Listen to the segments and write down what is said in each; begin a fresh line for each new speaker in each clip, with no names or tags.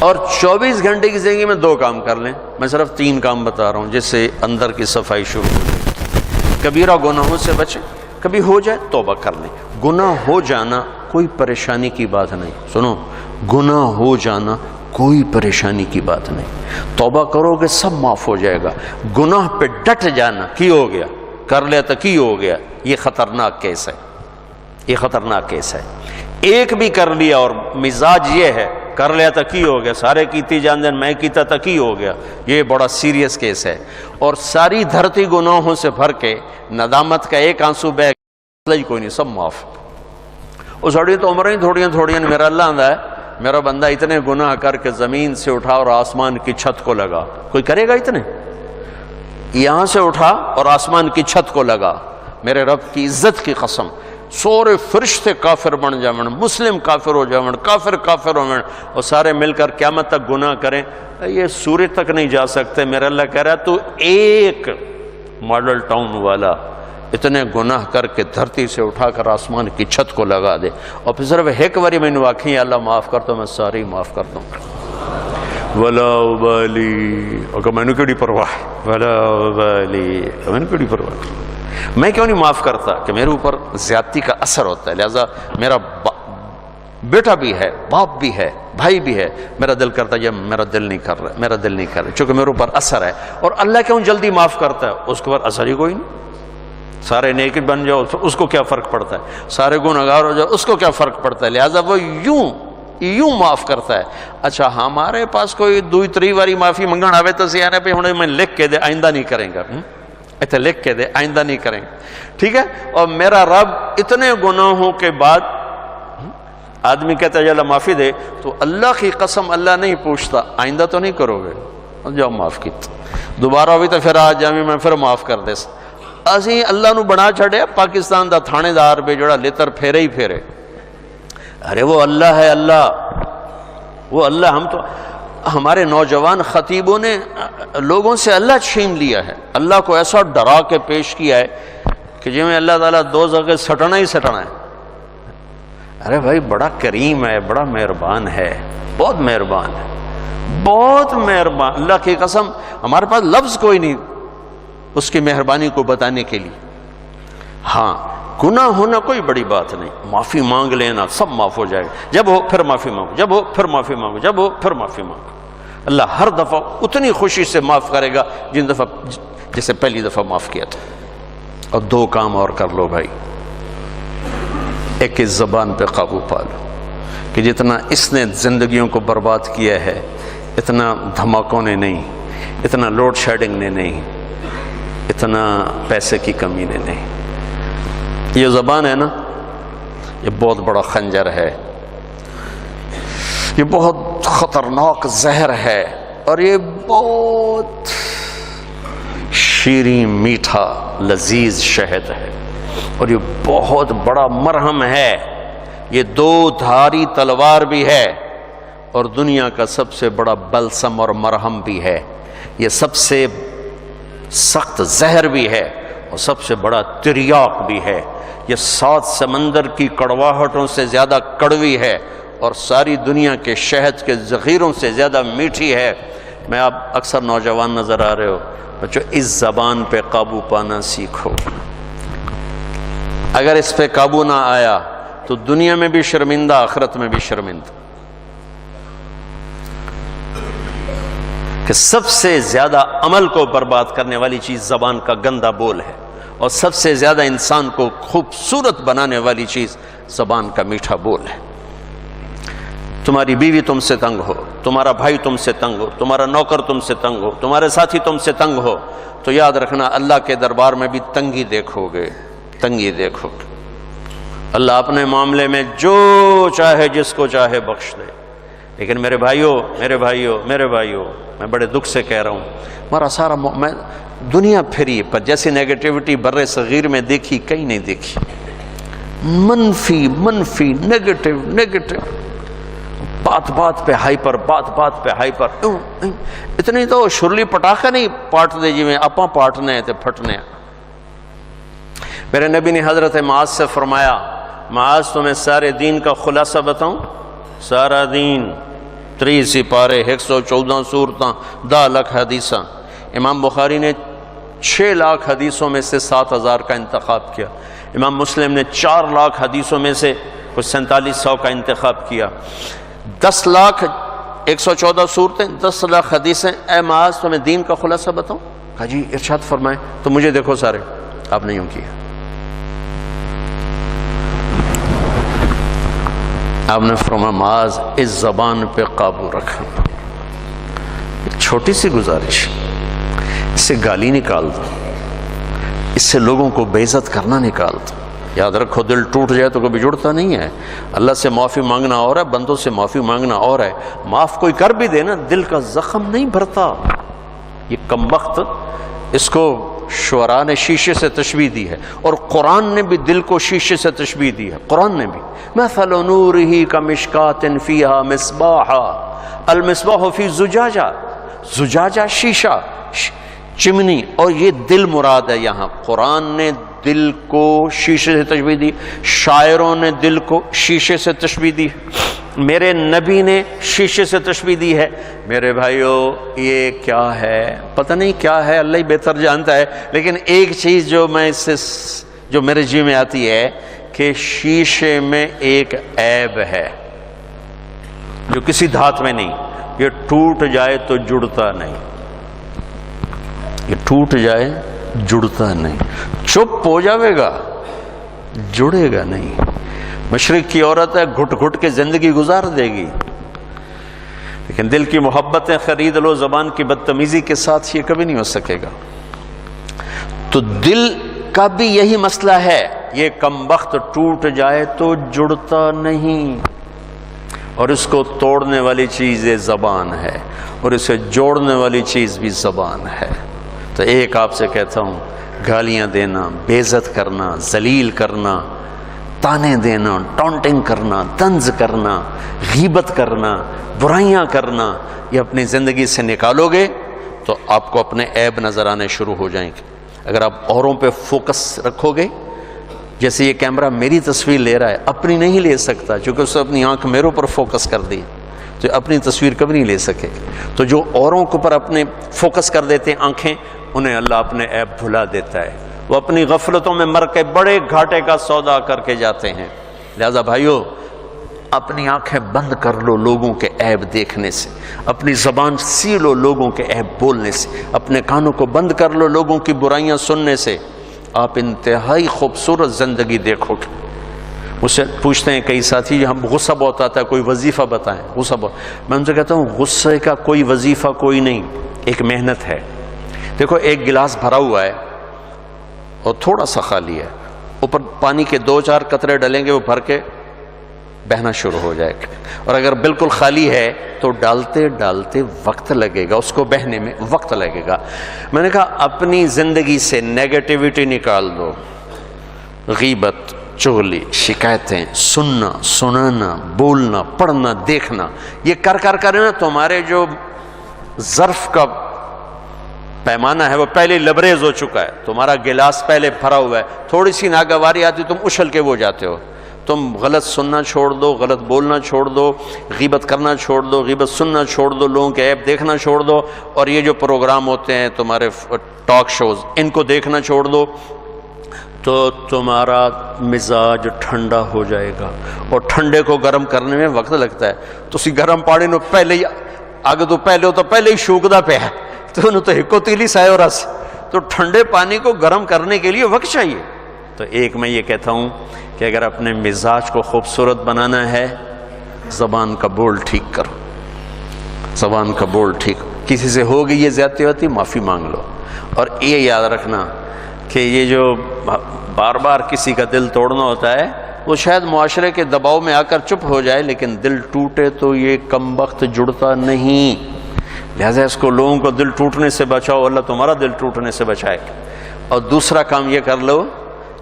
اور 24 گھنٹے کی زندگی میں 2 کام کر لیں. میں صرف 3 کام بتا رہا ہوں جس سے اندر کی صفائی شروع ہو جائے. کبیرہ گناہوں سے بچیں. کبھی ہو جائے توبہ کر لیں. گناہ ہو جانا کوئی پریشانی کی بات نہیں. سنو، گناہ ہو جانا کوئی پریشانی کی بات نہیں. توبہ کرو گے سب معاف ہو جائے گا. گناہ پہ ڈٹ جانا، کی ہو گیا کر لیا تو کی ہو گیا، یہ خطرناک کیس ہے. یہ خطرناک کیس ہے. ایک بھی کر لیا اور مزاج یہ ہے کر لیا تو کی ہو گیا، سارے کیتی جان دین میں کیتا تو کی ہو گیا، یہ بڑا سیریس کیس ہے. اور ساری دھرتی گناہوں سے بھر کے ندامت کا ایک آنسو بہ ہی کوئی نہیں، سب معاف. وہ ساڑی تو عمریں تھوڑیاں میرا اللہ آندہ ہے، میرا بندہ اتنے گناہ کر کے زمین سے اٹھا اور آسمان کی چھت کو لگا. کوئی کرے گا اتنے؟ یہاں سے اٹھا اور آسمان کی چھت کو لگا. میرے رب کی عزت کی قسم، سورے فرشتے کافر بن جاؤں، مسلم کافر ہو جاؤں، کافر ہو جاؤں، اور سارے مل کر قیامت تک گناہ کریں، یہ سورج تک نہیں جا سکتے. میرا اللہ کہہ رہا ہے تو ایک ماڈل ٹاؤن والا اتنے گناہ کر کے دھرتی سے اٹھا کر آسمان کی چھت کو لگا دے، اور پھر صرف ایک باری میں واقعی اللہ معاف کرتا ہوں، میں ساری معاف کر دوں گا. ولا ابالی، اور میں نے کیڑی پرواہ، ولا ابالی، میں نے کیڑی پرواہ. میں کیوں نہیں معاف کرتا؟ کہ میرے اوپر زیادتی کا اثر ہوتا ہے، لہذا میرا بیٹا بھی ہے، باپ بھی ہے، بھائی بھی ہے، میرا دل کرتا ہے یہ میرا دل نہیں کر رہا، چونکہ میرے اوپر اثر ہے. اور اللہ کیوں جلدی معاف کرتا ہے؟ اس کے اوپر اثر ہی کوئی نہیں. سارے نیک بن جاؤ اس کو کیا فرق پڑتا ہے، سارے گنہگار ہو جاؤ اس کو کیا فرق پڑتا ہے. لہذا وہ یوں معاف کرتا ہے. اچھا ہمارے پاس کوئی 2-3 باری معافی منگن آوے تو سیانے پہ ہوں میں لکھ کے دے آئندہ نہیں کریں گا، ایتھے لکھ کے دے آئندہ نہیں کریں گے، ٹھیک ہے. اور میرا رب اتنے گناہوں کے بعد آدمی کہتا ہے اللہ معافی دے، تو اللہ کی قسم اللہ نہیں پوچھتا آئندہ تو نہیں کرو گے، جاؤ معاف کیتا، دوبارہ ہوئی تو پھر آج جامع میں پھر معاف کر دے. اسی اللہ نو بنا چھڑے پاکستان دا تھانے دار بے جڑا لیتر پھیرے ہی پھیرے. ارے وہ اللہ ہے، وہ اللہ. ہم تو ہمارے نوجوان خطیبوں نے لوگوں سے اللہ چھین لیا ہے، اللہ کو ایسا ڈرا کے پیش کیا ہے کہ جی میں اللہ تعالیٰ دوزخ کے سٹنا ہی سٹنا ہے. ارے بھائی بڑا کریم ہے، بڑا مہربان ہے، بہت مہربان ہے، بہت مہربان. اللہ کی قسم ہمارے پاس لفظ کوئی نہیں اس کی مہربانی کو بتانے کے لیے. ہاں گناہ ہونا کوئی بڑی بات نہیں، معافی مانگ لینا سب معاف ہو جائے گا. جب ہو پھر معافی مانگو، جب ہو پھر معافی مانگو، جب ہو پھر معافی مانگو. اللہ ہر دفعہ اتنی خوشی سے معاف کرے گا جن دفعہ جسے پہلی دفعہ معاف کیا تھا. اور 2 کام اور کر لو بھائی. ایک اس زبان پہ قابو پا لو کہ جتنا اس نے زندگیوں کو برباد کیا ہے اتنا دھماکوں نے نہیں، اتنا لوڈ شیڈنگ نے نہیں، اتنا پیسے کی کمی نے نہیں. یہ زبان ہے نا، یہ بہت بڑا خنجر ہے، یہ بہت خطرناک زہر ہے، اور یہ بہت شیریں میٹھا لذیذ شہد ہے، اور یہ بہت بڑا مرہم ہے. یہ 2 دھاری تلوار بھی ہے، اور دنیا کا سب سے بڑا بلسم اور مرہم بھی ہے. یہ سب سے سخت زہر بھی ہے اور سب سے بڑا تریاق بھی ہے. یہ 7 سمندر کی کڑواہٹوں سے زیادہ کڑوی ہے اور ساری دنیا کے شہد کے ذخیروں سے زیادہ میٹھی ہے. میں آپ اکثر نوجوان نظر آ رہے ہو بچوں، اس زبان پہ قابو پانا سیکھو. اگر اس پہ قابو نہ آیا تو دنیا میں بھی شرمندہ، آخرت میں بھی شرمندہ. کہ سب سے زیادہ عمل کو برباد کرنے والی چیز زبان کا گندا بول ہے، اور سب سے زیادہ انسان کو خوبصورت بنانے والی چیز زبان کا میٹھا بول ہے. تمہاری بیوی تم سے تنگ ہو، تمہارا بھائی تم سے تنگ ہو، تمہارا نوکر تم سے تنگ ہو، تمہارے ساتھی تم سے تنگ ہو، تو یاد رکھنا اللہ کے دربار میں بھی تنگی دیکھو گے، تنگی دیکھو گے. اللہ اپنے معاملے میں جو چاہے جس کو چاہے بخش دے. لیکن میرے بھائیوں میں بڑے دکھ سے کہہ رہا ہوں، ہمارا سارا میں دنیا پھری پر جیسی نیگیٹیوٹی بر صغیر میں دیکھی کہیں نہیں دیکھی. منفی نیگیٹو، بات پہ ہائپر، بات پہ ہائپر. اتنی تو شرلی پٹاخہ نہیں پاٹ دے جی میں اپاں پاٹنے تے پھٹنے. میرے نبی نے حضرت معاذ سے فرمایا، معاذ تمہیں سارے دین کا خلاصہ بتاؤں؟ سارا دین 30 سپارے 114 صورتاں 10 لاکھ حدیثاں. امام بخاری نے 6 لاکھ حدیثوں میں سے 7000 کا انتخاب کیا. امام مسلم نے 4 لاکھ حدیثوں میں سے کچھ 4700 کا انتخاب کیا. 10 لاکھ 114 صورتیں 10 لاکھ حدیثیں. اے معاذ تمہیں دین کا خلاصہ بتاؤں؟ کہا جی ارشاد فرمائیں. تو مجھے دیکھو سارے. آپ نے یوں کیا. آپ نے فرمایا معاذ اس زبان پہ قابو رکھنا. ایک چھوٹی سی گزارش، اس سے گالی نکال دو، اس سے لوگوں کو بے عزت کرنا نکال دو. یاد رکھو دل ٹوٹ جائے تو کبھی جڑتا نہیں ہے. اللہ سے معافی مانگنا اور ہے، بندوں سے معافی مانگنا اور ہے. معاف کوئی کر بھی دے نا، دل کا زخم نہیں بھرتا. یہ کم وقت، اس کو شعراء نے شیشے سے تشبیہ دی ہے، اور قرآن نے بھی دل کو شیشے سے تشبیہ دی ہے. قرآن نے بھی مثل نورہ کمشکات فیہا مصباح المصباح فی زجاجہ. زجاجہ شیشہ، چمنی، اور یہ دل مراد ہے یہاں. قرآن نے دل کو شیشے سے تشبیہ دی، شاعروں نے دل کو شیشے سے تشبیہ دی، میرے نبی نے شیشے سے تشبیہ دی ہے. میرے بھائیو یہ کیا ہے؟ پتہ نہیں کیا ہے، اللہ ہی بہتر جانتا ہے. لیکن ایک چیز جو میں اس سے جو میرے جی میں آتی ہے کہ شیشے میں ایک عیب ہے جو کسی دھات میں نہیں. یہ ٹوٹ جائے تو جڑتا نہیں. یہ ٹوٹ جائے جڑتا نہیں. چپ ہو جاوے گا، جڑے گا نہیں. مشرق کی عورت ہے، گھٹ گھٹ کے زندگی گزار دے گی، لیکن دل کی محبتیں خرید لو زبان کی بدتمیزی کے ساتھ، یہ کبھی نہیں ہو سکے گا. تو دل کا بھی یہی مسئلہ ہے. یہ کم وقت ٹوٹ جائے تو جڑتا نہیں، اور اس کو توڑنے والی چیز زبان ہے، اور اسے جوڑنے والی چیز بھی زبان ہے. تو ایک آپ سے کہتا ہوں، گالیاں دینا، بے عزت کرنا، ذلیل کرنا، تانے دینا، ٹونٹنگ کرنا، طنز کرنا، غیبت کرنا، برائیاں کرنا، یہ اپنی زندگی سے نکالو گے تو آپ کو اپنے عیب نظر آنے شروع ہو جائیں گے. اگر آپ اوروں پہ فوکس رکھو گے، جیسے یہ کیمرہ میری تصویر لے رہا ہے، اپنی نہیں لے سکتا چونکہ اس نے اپنی آنکھ میرے اوپر فوکس کر دی، تو اپنی تصویر کبھی نہیں لے سکے. تو جو اوروں کے اوپر اپنے فوکس کر دیتے ہیں آنکھیں، انہیں اللہ اپنے عیب بھلا دیتا ہے. وہ اپنی غفلتوں میں مر کے بڑے گھاٹے کا سودا کر کے جاتے ہیں. لہذا بھائیو اپنی آنکھیں بند کر لو لوگوں کے عیب دیکھنے سے، اپنی زبان سی لو لوگوں کے عیب بولنے سے، اپنے کانوں کو بند کر لو لوگوں کی برائیاں سننے سے. آپ انتہائی خوبصورت زندگی دیکھو گے. مجھ سے پوچھتے ہیں کئی ساتھی، ہم غصہ بہت آتا ہے، کوئی وظیفہ بتائیں. غصہ بہت، میں ان سے کہتا ہوں غصے کا کوئی وظیفہ کوئی نہیں، ایک محنت ہے. دیکھو ایک گلاس بھرا ہوا ہے اور تھوڑا سا خالی ہے، اوپر پانی کے 2-4 قطرے ڈلیں گے، وہ بھر کے بہنا شروع ہو جائے گا. اور اگر بالکل خالی ہے تو ڈالتے ڈالتے وقت لگے گا، اس کو بہنے میں وقت لگے گا. میں نے کہا اپنی زندگی سے نیگیٹیوٹی نکال دو. غیبت، چغلی، شکایتیں، سننا، سنانا، بولنا، پڑھنا، دیکھنا، یہ کر نا تمہارے جو ظرف کا پیمانہ ہے وہ پہلے لبریز ہو چکا ہے. تمہارا گلاس پہلے بھرا ہوا ہے، تھوڑی سی ناگواری آتی تم اچھل کے وہ جاتے ہو. تم غلط سننا چھوڑ دو، غلط بولنا چھوڑ دو، غیبت کرنا چھوڑ دو، غیبت سننا چھوڑ دو، لوگوں کے عیب دیکھنا چھوڑ دو، اور یہ جو پروگرام ہوتے ہیں تمہارے ٹاک شوز، ان کو دیکھنا چھوڑ دو، تو تمہارا مزاج ٹھنڈا ہو جائے گا. اور ٹھنڈے کو گرم کرنے میں وقت لگتا ہے. تو اسی گرم پانی نو پہلے ہی آگے تو پہلے ہی شوکدا پہ ہے تو انہوں تو ہکو تیلی سائے اور رس. تو ٹھنڈے پانی کو گرم کرنے کے لیے وقت چاہیے. تو ایک میں یہ کہتا ہوں کہ اگر اپنے مزاج کو خوبصورت بنانا ہے، زبان کا بول ٹھیک کرو. زبان کا بول ٹھیک، کسی سے ہو گئی یہ زیادتی ہوتی، معافی مانگ لو. اور یہ یاد رکھنا کہ یہ جو بار بار کسی کا دل توڑنا ہوتا ہے وہ شاید معاشرے کے دباؤ میں آ کر چپ ہو جائے، لیکن دل ٹوٹے تو یہ کم وقت جڑتا نہیں. لہذا اس کو لوگوں کو دل ٹوٹنے سے بچاؤ، اللہ تمہارا دل ٹوٹنے سے بچائے. اور دوسرا کام یہ کر لو،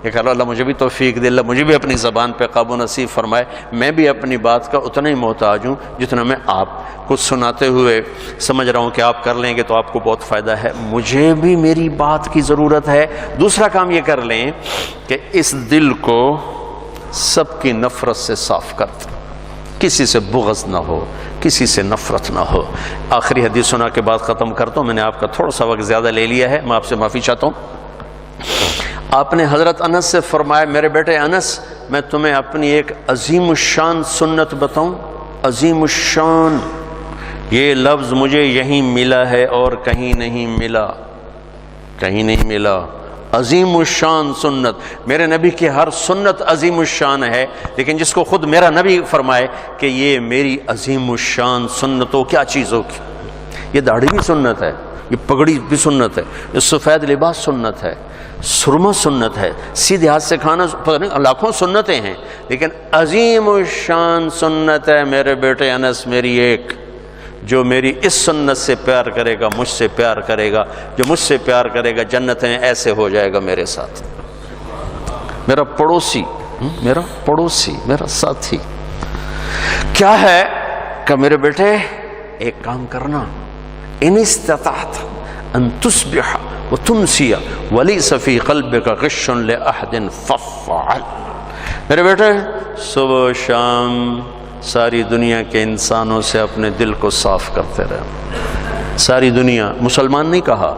اللہ مجھے بھی توفیق دے، اللہ مجھے بھی اپنی زبان پہ قابو نصیب فرمائے. میں بھی اپنی بات کا اتنا ہی محتاج ہوں جتنا میں آپ کو سناتے ہوئے سمجھ رہا ہوں کہ آپ کر لیں گے تو آپ کو بہت فائدہ ہے. مجھے بھی میری بات کی ضرورت ہے. دوسرا کام یہ کر لیں کہ اس دل کو سب کی نفرت سے صاف کر دیں. کسی سے بغض نہ ہو، کسی سے نفرت نہ ہو۔ آخری حدیث سنا کے بعد ختم کرتا ہوں، میں نے آپ کا تھوڑا سا وقت زیادہ لے لیا ہے، میں آپ سے معافی چاہتا ہوں۔ آپ نے حضرت انس سے فرمایا، میرے بیٹے انس، میں تمہیں اپنی ایک عظیم الشان سنت بتاؤں؟ عظیم الشان، یہ لفظ مجھے یہیں ملا ہے اور کہیں نہیں ملا، کہیں نہیں ملا۔ عظیم الشان سنت، میرے نبی کی ہر سنت عظیم الشان ہے، لیکن جس کو خود میرا نبی فرمائے کہ یہ میری عظیم الشان سنت ہو، کیا چیز ہوگی؟ یہ داڑھی بھی سنت ہے، یہ پگڑی بھی سنت ہے، یہ سفید لباس سنت ہے، سرما سنت ہے، سیدھے ہاتھ سے کھانا، پتہ نہیں لاکھوں سنتیں ہیں، لیکن عظیم الشان سنت ہے میرے بیٹے انس میری ایک، جو میری اس سنت سے پیار کرے گا مجھ سے پیار کرے گا، جو مجھ سے پیار کرے گا جنت میں ایسے ہو جائے گا میرے ساتھ۔ میرا پڑوسی، میرا ساتھی کیا ہے کہ میرے بیٹے ایک کام کرنا، ان استطعت ان تصبح وتمسی ولیس فی قلبک غش لأحد فافعل۔ میرے بیٹے صبح و شام ساری دنیا کے انسانوں سے اپنے دل کو صاف کرتے رہے۔ ساری دنیا، مسلمان نہیں کہا،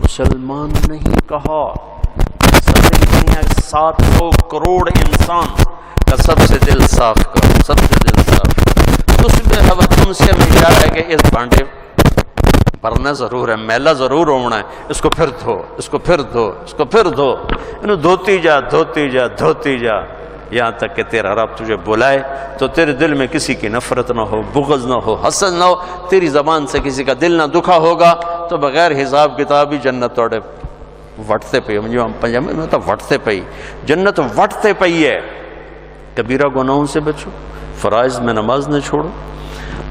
مسلمان نہیں کہا، ساری دنیا 700 کروڑ انسان کا سب سے دل صاف کرو، سب سے دل صاف کرو۔ اس میں تم سے اشارہ ہے کہ اس بانڈے بھرنا ضرور ہے، میلا ضرور ہونا ہے، اس کو پھر دھو، اس کو پھر دھو، اس کو پھر دھو، انہوں دھوتی جا دھوتی جا دھوتی جا، یہاں تک کہ تیرا رب تجھے بلائے تو تیرے دل میں کسی کی نفرت نہ ہو، بغض نہ ہو، حسد نہ ہو، تیری زبان سے کسی کا دل نہ دکھا ہوگا، تو بغیر حساب کتاب ہی جنت توڑے وٹتے پئی، پنجابی میں تو وٹتے پئی، جنت وٹتے پئی ہے۔ کبیرہ گناہوں سے بچو، فرائض میں نماز نہ چھوڑو،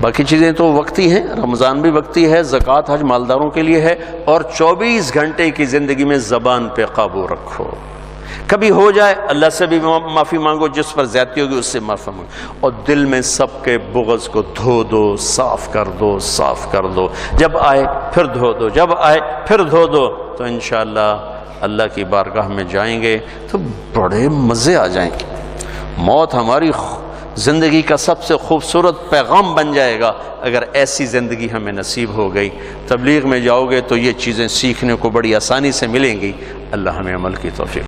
باقی چیزیں تو وقتی ہیں، رمضان بھی وقتی ہے، زکوٰۃ حج مالداروں کے لیے ہے، اور 24 گھنٹے کی زندگی میں زبان پہ قابو رکھو۔ کبھی ہو جائے اللہ سے بھی معافی مانگو، جس پر زیادتی ہوگی اس سے معافی مانگو، اور دل میں سب کے بغض کو دھو دو، صاف کر دو، صاف کر دو، جب آئے پھر دھو دو، جب آئے پھر دھو دو، تو انشاءاللہ اللہ کی بارگاہ میں جائیں گے تو بڑے مزے آ جائیں گے۔ موت ہماری زندگی کا سب سے خوبصورت پیغام بن جائے گا اگر ایسی زندگی ہمیں نصیب ہو گئی۔ تبلیغ میں جاؤ گے تو یہ چیزیں سیکھنے کو بڑی آسانی سے ملیں گی۔ اللہ ہمیں عمل کی توفیق